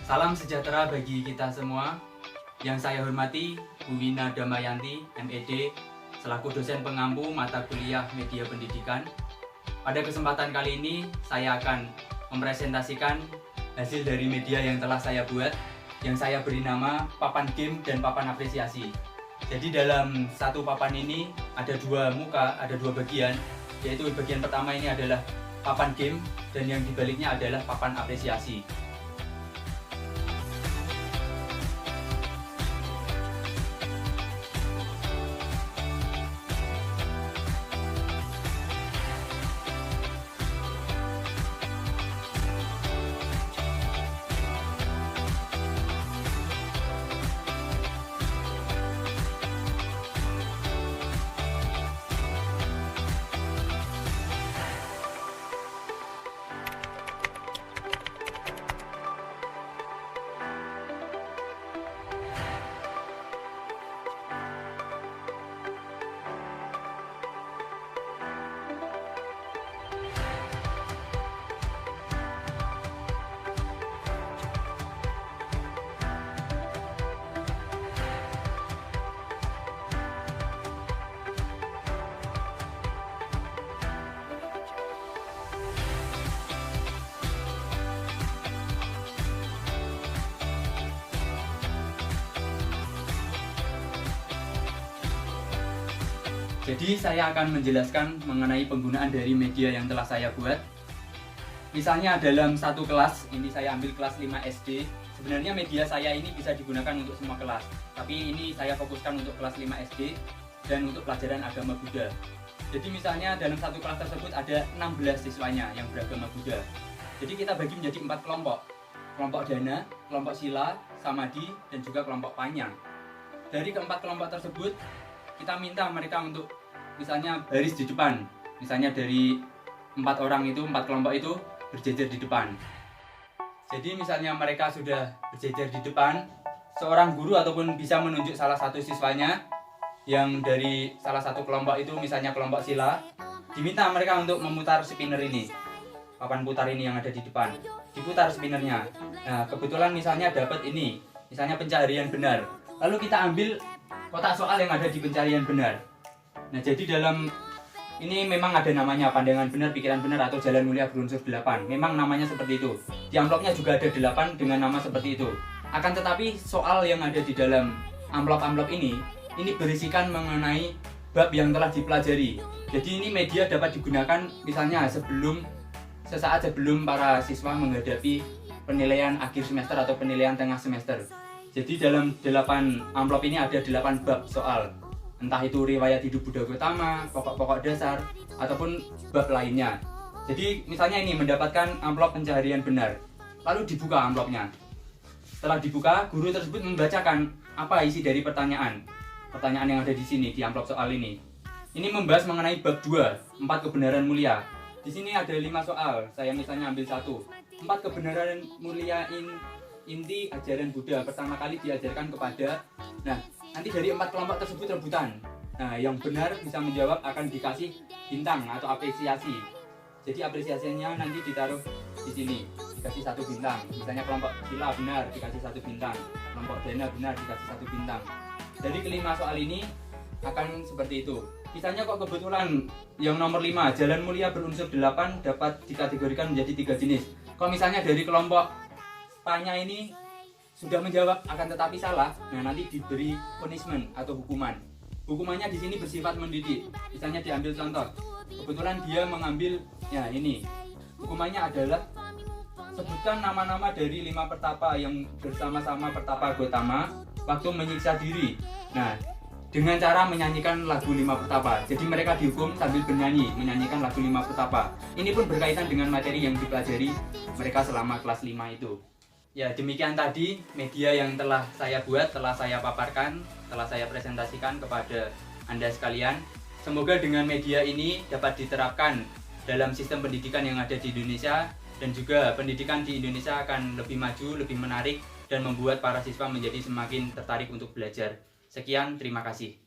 Salam sejahtera bagi kita semua. Yang saya hormati Bu Wina Damayanti, MED, selaku dosen pengampu mata kuliah Media Pendidikan. Pada kesempatan kali ini, saya akan mempresentasikan hasil dari media yang telah saya buat, yang saya beri nama Papan Game dan Papan Apresiasi. Jadi dalam satu papan ini ada dua muka, ada dua bagian, yaitu bagian pertama ini adalah papan game dan yang dibaliknya adalah papan apresiasi. Jadi saya akan menjelaskan mengenai penggunaan dari media yang telah saya buat. Misalnya dalam satu kelas, ini saya ambil kelas 5 SD. Sebenarnya media saya ini bisa digunakan untuk semua kelas, tapi ini saya fokuskan untuk kelas 5 SD dan untuk pelajaran agama Buddha. Jadi misalnya dalam satu kelas tersebut ada 16 siswanya yang beragama Buddha. Jadi kita bagi menjadi 4 kelompok. Kelompok dana, kelompok sila, samadhi, dan juga kelompok panjang. Dari keempat kelompok tersebut, kita minta mereka untuk misalnya baris di depan. Misalnya dari 4 orang itu, 4 kelompok itu berjejer di depan. Jadi misalnya mereka sudah berjejer di depan, seorang guru ataupun bisa menunjuk salah satu siswanya yang dari salah satu kelompok itu, misalnya kelompok sila, diminta mereka untuk memutar spinner ini, papan putar ini yang ada di depan, diputar spinnernya. Nah kebetulan misalnya dapat ini, misalnya pencaharian benar, lalu kita ambil kotak soal yang ada di pencarian benar. Nah jadi dalam ini memang ada namanya pandangan benar, pikiran benar, atau jalan mulia berunsur 8. Memang namanya seperti itu. Di amplopnya juga ada 8 dengan nama seperti itu. Akan tetapi soal yang ada di dalam amplop-amplop ini berisikan mengenai bab yang telah dipelajari. Jadi ini media dapat digunakan misalnya sesaat sebelum para siswa menghadapi penilaian akhir semester atau penilaian tengah semester. Jadi dalam 8 amplop ini ada 8 bab soal, entah itu riwayat hidup Buddha Gautama, pokok-pokok dasar, ataupun bab lainnya. Jadi misalnya ini mendapatkan amplop pencaharian benar, lalu dibuka amplopnya. Setelah dibuka, guru tersebut membacakan apa isi dari pertanyaan yang ada di sini, di amplop soal ini. Ini membahas mengenai bab 2, 4 kebenaran mulia. Di sini ada 5 soal, saya misalnya ambil 1. 4 kebenaran mulia inti ajaran Buddha pertama kali diajarkan kepada. Nah, nanti dari 4 kelompok tersebut rebutan. Nah, yang benar bisa menjawab akan dikasih bintang atau apresiasi. Jadi apresiasinya nanti ditaruh di sini, dikasih 1 bintang. Misalnya kelompok sila benar dikasih 1 bintang, kelompok dana benar dikasih 1 bintang. Dari kelima soal ini akan seperti itu. Misalnya kok kebetulan yang nomor 5, jalan mulia berunsur 8 dapat dikategorikan menjadi 3 jenis. Kalau misalnya dari kelompok Panya ini sudah menjawab akan tetapi salah, nah nanti diberi punishment atau hukuman. Hukumannya di sini bersifat mendidik. Misalnya diambil contoh, kebetulan dia mengambil, ya ini, hukumannya adalah sebutkan nama-nama dari 5 pertapa yang bersama-sama pertapa Gautama waktu menyiksa diri. Nah, dengan cara menyanyikan lagu 5 pertapa. Jadi mereka dihukum sambil bernyanyi, menyanyikan lagu 5 pertapa. Ini pun berkaitan dengan materi yang dipelajari mereka selama kelas 5 itu. Ya demikian tadi media yang telah saya buat, telah saya paparkan, telah saya presentasikan kepada Anda sekalian. Semoga dengan media ini dapat diterapkan dalam sistem pendidikan yang ada di Indonesia, dan juga pendidikan di Indonesia akan lebih maju, lebih menarik, dan membuat para siswa menjadi semakin tertarik untuk belajar. Sekian, terima kasih.